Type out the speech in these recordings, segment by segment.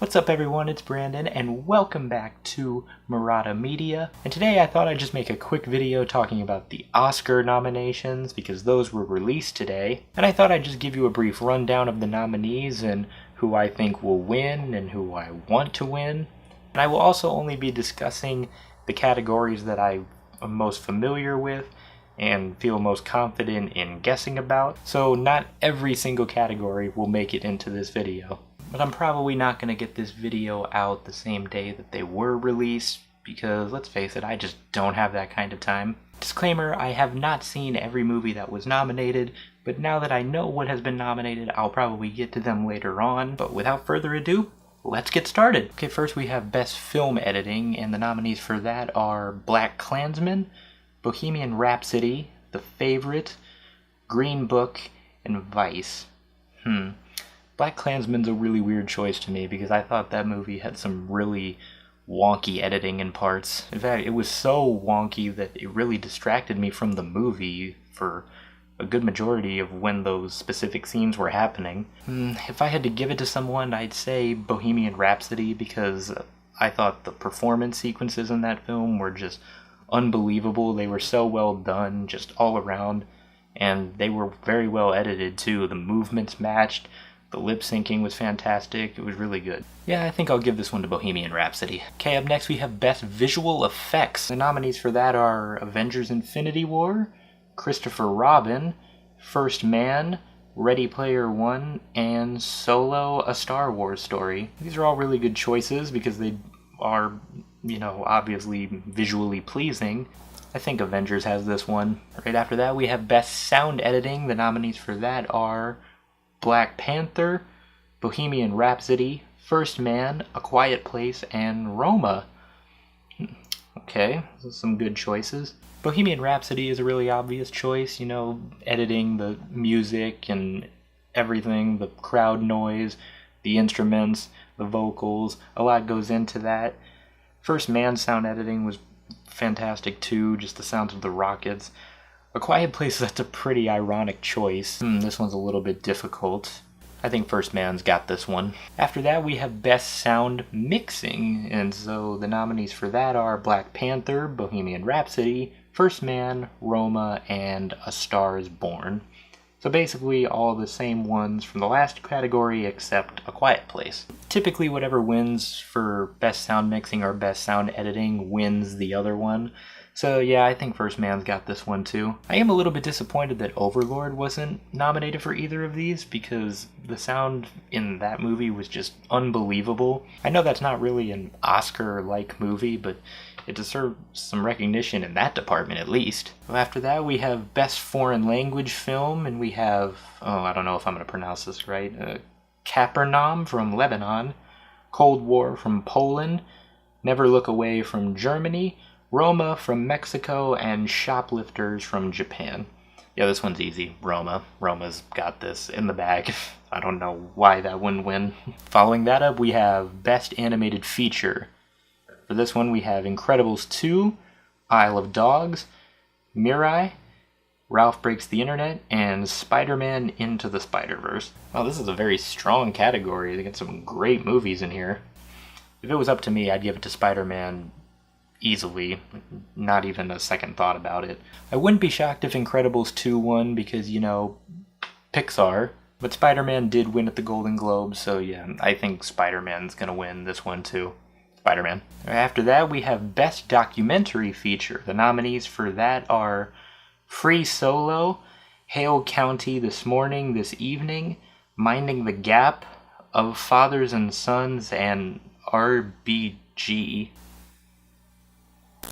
What's up everyone, it's Brandon and welcome back to Murata Media. And today I thought I'd just make a quick video talking about the Oscar nominations because those were released today. And I thought I'd just give you a brief rundown of the nominees and who I think will win and who I want to win. And I will also only be discussing the categories that I am most familiar with and feel most confident in guessing about. So not every single category will make it into this video. But I'm probably not going to get this video out the same day that they were released because, let's face it, I just don't have that kind of time. Disclaimer, I have not seen every movie that was nominated, but now that I know what has been nominated, I'll probably get to them later on. But without further ado, let's get started. Okay, first we have Best Film Editing, and the nominees for that are BlacKkKlansman, Bohemian Rhapsody, The Favorite, Green Book, and Vice. BlacKkKlansman's a really weird choice to me because I thought that movie had some really wonky editing in parts. In fact, it was so wonky that it really distracted me from the movie for a good majority of when those specific scenes were happening. If I had to give it to someone, I'd say Bohemian Rhapsody because I thought the performance sequences in that film were just unbelievable. They were so well done just all around, and they were very well edited too. The movements matched. The lip syncing was fantastic. It was really good. Yeah, I think I'll give this one to Bohemian Rhapsody. Okay, up next we have Best Visual Effects. The nominees for that are Avengers Infinity War, Christopher Robin, First Man, Ready Player One, and Solo: A Star Wars Story. These are all really good choices because they are, obviously visually pleasing. I think Avengers has this one. Right after that we have Best Sound Editing. The nominees for that are Black Panther, Bohemian Rhapsody, First Man, A Quiet Place, and Roma. Okay, those are some good choices. Bohemian Rhapsody is a really obvious choice, editing the music and everything, the crowd noise, the instruments, the vocals, a lot goes into that. First Man sound editing was fantastic too, just the sounds of the rockets. A Quiet Place, that's a pretty ironic choice. This one's a little bit difficult. I think First Man's got this one. After that, we have Best Sound Mixing, and so the nominees for that are Black Panther, Bohemian Rhapsody, First Man, Roma, and A Star Is Born. So basically all the same ones from the last category except A Quiet Place. Typically whatever wins for Best Sound Mixing or Best Sound Editing wins the other one. So yeah, I think First Man's got this one too. I am a little bit disappointed that Overlord wasn't nominated for either of these because the sound in that movie was just unbelievable. I know that's not really an Oscar-like movie, but it deserves some recognition in that department at least. Well, after that we have Best Foreign Language Film, and we have, I don't know if I'm going to pronounce this right, Capernaum from Lebanon, Cold War from Poland, Never Look Away from Germany, Roma from Mexico, and Shoplifters from Japan. Yeah, this one's easy. Roma's got this in the bag. I don't know why that wouldn't win. Following that up, we have Best Animated Feature. For this one, we have Incredibles 2, Isle of Dogs, Mirai, Ralph Breaks the Internet, and Spider-Man Into the Spider-Verse. Well, this is a very strong category. They got some great movies in here. If it was up to me, I'd give it to Spider-Man easily, not even a second thought about it. I wouldn't be shocked if Incredibles 2 won because, Pixar, but Spider-Man did win at the Golden Globes, so yeah, I think Spider-Man's gonna win this one too. Spider-Man. After that, we have Best Documentary Feature. The nominees for that are Free Solo, Hale County This Morning, This Evening, Minding the Gap, Of Fathers and Sons, and RBG.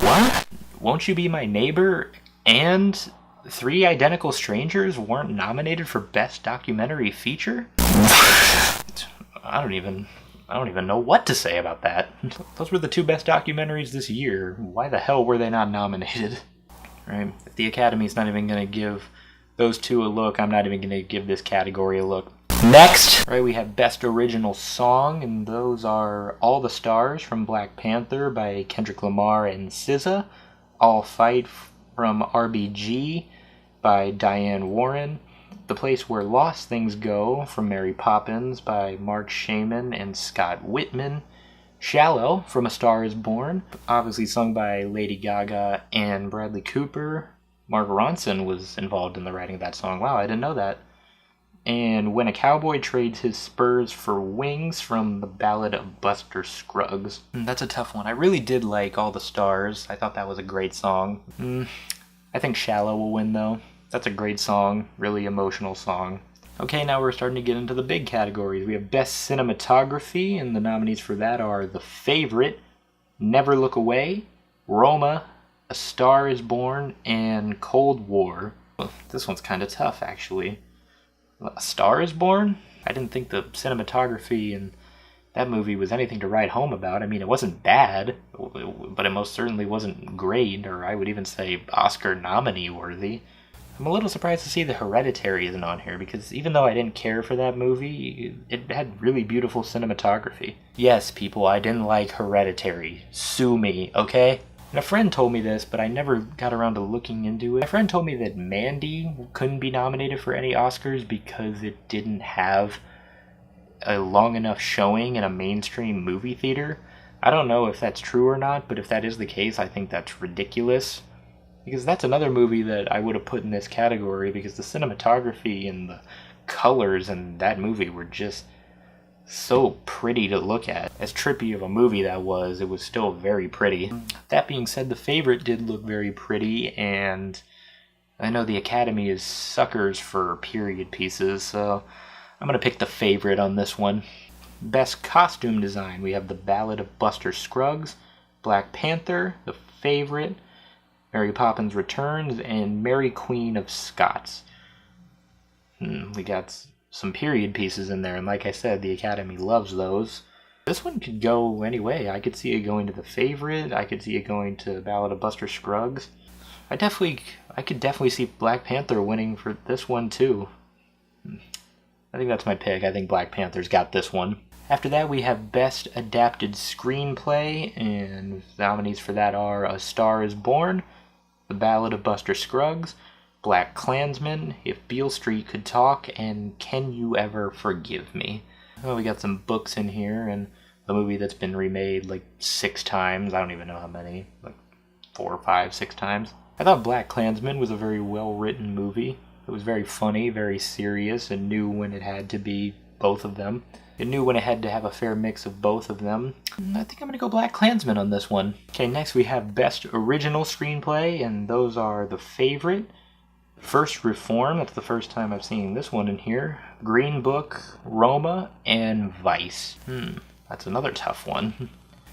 What? Won't You Be My Neighbor and Three Identical Strangers weren't nominated for Best Documentary Feature? I don't even know what to say about that. Those were the two best documentaries this year. Why the hell were they not nominated? Right? If the Academy's not even going to give those two a look, I'm not even going to give this category a look. Next! Right, we have Best Original Song, and those are All the Stars from Black Panther by Kendrick Lamar and SZA, All Fight from RBG by Diane Warren, The Place Where Lost Things Go from Mary Poppins by Mark Shaman and Scott Whitman. Shallow from A Star Is Born, obviously sung by Lady Gaga and Bradley Cooper. Mark Ronson was involved in the writing of that song. Wow, I didn't know that. And When a Cowboy Trades His Spurs for Wings from The Ballad of Buster Scruggs. That's a tough one. I really did like All the Stars. I thought that was a great song. I think Shallow will win, though. That's a great song. Really emotional song. Okay, now we're starting to get into the big categories. We have Best Cinematography, and the nominees for that are The Favorite, Never Look Away, Roma, A Star Is Born, and Cold War. This one's kind of tough, actually. A Star Is Born? I didn't think the cinematography in that movie was anything to write home about. I mean, it wasn't bad, but it most certainly wasn't great, or I would even say Oscar nominee worthy. I'm a little surprised to see The Hereditary isn't on here, because even though I didn't care for that movie, it had really beautiful cinematography. Yes, people, I didn't like Hereditary. Sue me, okay? And a friend told me this, but I never got around to looking into it. My friend told me that Mandy couldn't be nominated for any Oscars because it didn't have a long enough showing in a mainstream movie theater. I don't know if that's true or not, but if that is the case, I think that's ridiculous. Because that's another movie that I would have put in this category, because the cinematography and the colors in that movie were just so pretty to look at. As trippy of a movie that was, it was still very pretty. That being said, The Favorite did look very pretty, and I know the Academy is suckers for period pieces, so I'm going to pick The Favorite on this one. Best Costume Design, we have The Ballad of Buster Scruggs, Black Panther, The Favorite, Mary Poppins Returns, and Mary Queen of Scots. We got some period pieces in there, and like I said, the Academy loves those. This one could go any way. I could see it going to The Favorite. I could see it going to Ballad of Buster Scruggs. I could definitely see Black Panther winning for this one too. I think that's my pick. I think Black Panther's got this one. After that, we have Best Adapted Screenplay, and the nominees for that are A Star Is Born, The Ballad of Buster Scruggs, Black Klansman, If Beale Street Could Talk, and Can You Ever Forgive Me? Well, we got some books in here, and a movie that's been remade like 6 times. I don't even know how many, like 4, 5, 6 times. I thought Black Klansman was a very well-written movie. It was very funny, very serious, and knew when it had to be both of them. It knew when it had to have a fair mix of both of them. I think I'm going to go Black Klansman on this one. Okay, next we have Best Original Screenplay, and those are The Favorite, First Reform, that's the first time I've seen this one in here, Green Book, Roma, and Vice. That's another tough one.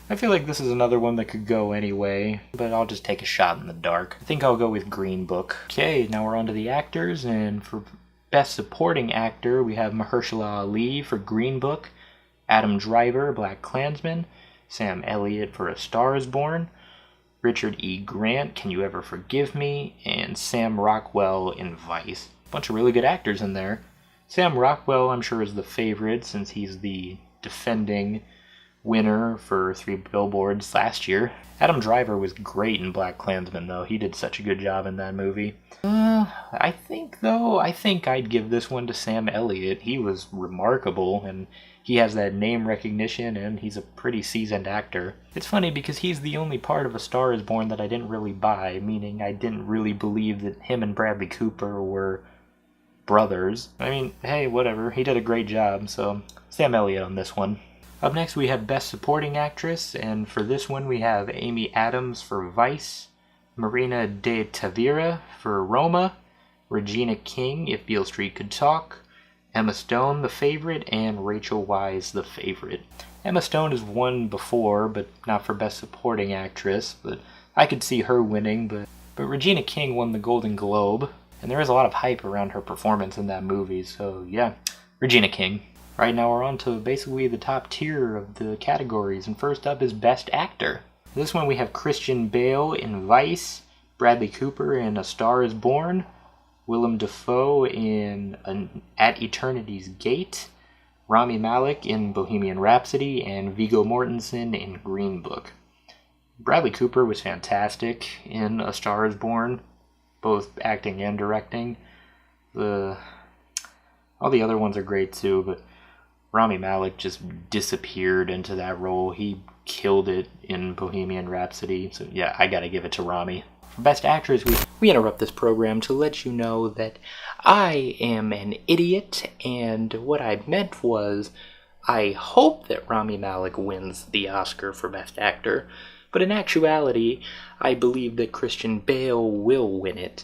I feel like this is another one that could go anyway, but I'll just take a shot in the dark. I think I'll go with Green Book. Okay, now we're on to the actors, and for Best Supporting Actor, we have Mahershala Ali for Green Book, Adam Driver, Black Klansman, Sam Elliott for A Star Is Born, Richard E. Grant, Can You Ever Forgive Me, and Sam Rockwell in Vice. Bunch of really good actors in there. Sam Rockwell, I'm sure, is the favorite since he's the defending winner for 3 Billboards last year. Adam Driver was great in Black Klansman, though. He did such a good job in that movie. I think I'd give this one to Sam Elliott. He was remarkable, and he has that name recognition, and he's a pretty seasoned actor. It's funny because he's the only part of A Star Is Born that I didn't really buy, meaning I didn't really believe that him and Bradley Cooper were brothers. I mean, hey, whatever. He did a great job, so Sam Elliott on this one. Up next, we have Best Supporting Actress, and for this one, we have Amy Adams for Vice, Marina de Tavira for Roma, Regina King, If Beale Street Could Talk, Emma Stone, The Favorite, and Rachel Weisz, The Favorite. Emma Stone has won before, but not for Best Supporting Actress, but I could see her winning, but Regina King won the Golden Globe, and there is a lot of hype around her performance in that movie, so yeah, Regina King. Right now we're on to basically the top tier of the categories, and first up is Best Actor. This one we have Christian Bale in Vice, Bradley Cooper in A Star Is Born, Willem Dafoe in At Eternity's Gate, Rami Malek in Bohemian Rhapsody, and Viggo Mortensen in Green Book. Bradley Cooper was fantastic in A Star Is Born, both acting and directing. The All the other ones are great too, but Rami Malek just disappeared into that role. He killed it in Bohemian Rhapsody. So yeah, I gotta give it to Rami. For Best Actress, we interrupt this program to let you know that I am an idiot, and what I meant was I hope that Rami Malek wins the Oscar for Best Actor, but in actuality, I believe that Christian Bale will win it.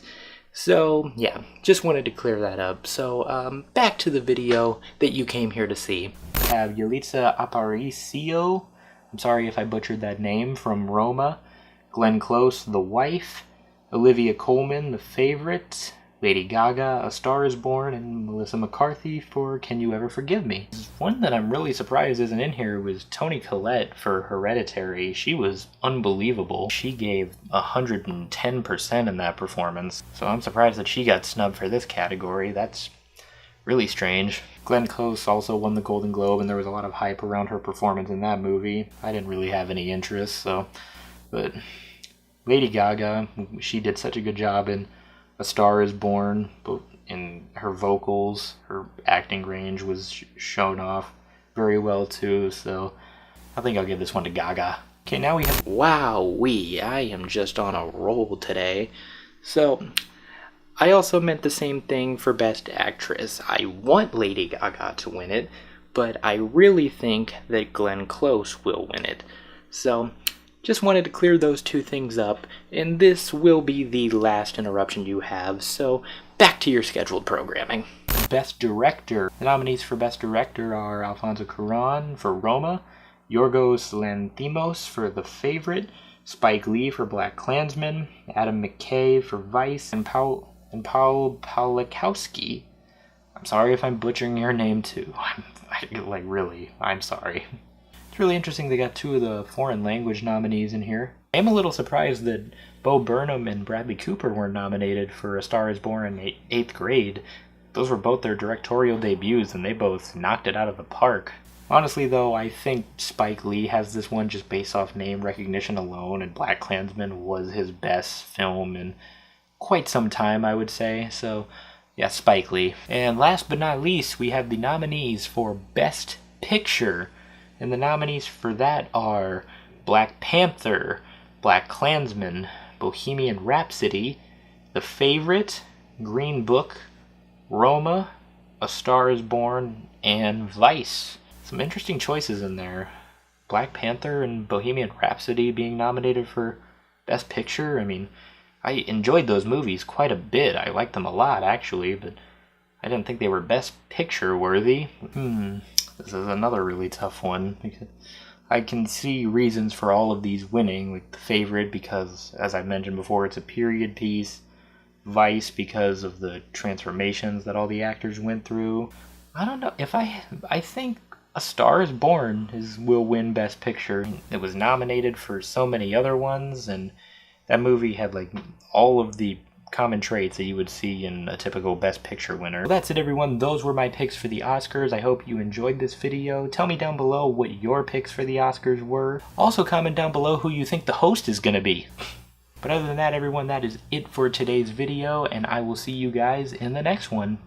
So, yeah, just wanted to clear that up. So, back to the video that you came here to see. We have Yalitza Aparicio, I'm sorry if I butchered that name, from Roma, Glenn Close, The Wife, Olivia Colman, The Favorite, Lady Gaga, A Star is Born, and Melissa McCarthy for Can You Ever Forgive Me? One that I'm really surprised isn't in here was Toni Collette for Hereditary. She was unbelievable. She gave 110% in that performance, so I'm surprised that she got snubbed for this category. That's really strange. Glenn Close also won the Golden Globe, and there was a lot of hype around her performance in that movie. I didn't really have any interest, but Lady Gaga, she did such a good job in A Star is Born, but in her vocals, her acting range was shown off very well too, so I think I'll give this one to Gaga. Okay, now we have... Wowee, I am just on a roll today. So, I also meant the same thing for Best Actress. I want Lady Gaga to win it, but I really think that Glenn Close will win it. So, just wanted to clear those two things up, and this will be the last interruption you have, so back to your scheduled programming. Best Director. The nominees for Best Director are Alfonso Cuarón for Roma, Yorgos Lanthimos for The Favorite, Spike Lee for BlacKkKlansman, Adam McKay for Vice, and Paul Pawlikowski. I'm sorry if I'm butchering your name too. I'm sorry. It's really interesting they got two of the foreign language nominees in here. I am a little surprised that Bo Burnham and Bradley Cooper weren't nominated for A Star is Born in 8th grade. Those were both their directorial debuts, and they both knocked it out of the park. Honestly, though, I think Spike Lee has this one just based off name recognition alone, and BlacKkKlansman was his best film in quite some time, I would say. So, yeah, Spike Lee. And last but not least, we have the nominees for Best Picture. And the nominees for that are Black Panther, BlacKkKlansman, Bohemian Rhapsody, The Favorite, Green Book, Roma, A Star is Born, and Vice. Some interesting choices in there. Black Panther and Bohemian Rhapsody being nominated for Best Picture. I mean, I enjoyed those movies quite a bit. I liked them a lot, actually, but I didn't think they were Best Picture worthy. This is another really tough one, because I can see reasons for all of these winning, like The Favorite because, as I mentioned before, it's a period piece. Vice because of the transformations that all the actors went through. I don't know, I think A Star is Born will win Best Picture. It was nominated for so many other ones, and that movie had like all of the common traits that you would see in a typical Best Picture winner. Well, that's it, everyone. Those were my picks for the Oscars. I hope you enjoyed this video. Tell me down below what your picks for the Oscars were. Also comment down below who you think the host is gonna be. But other than that, everyone, that is it for today's video, and I will see you guys in the next one.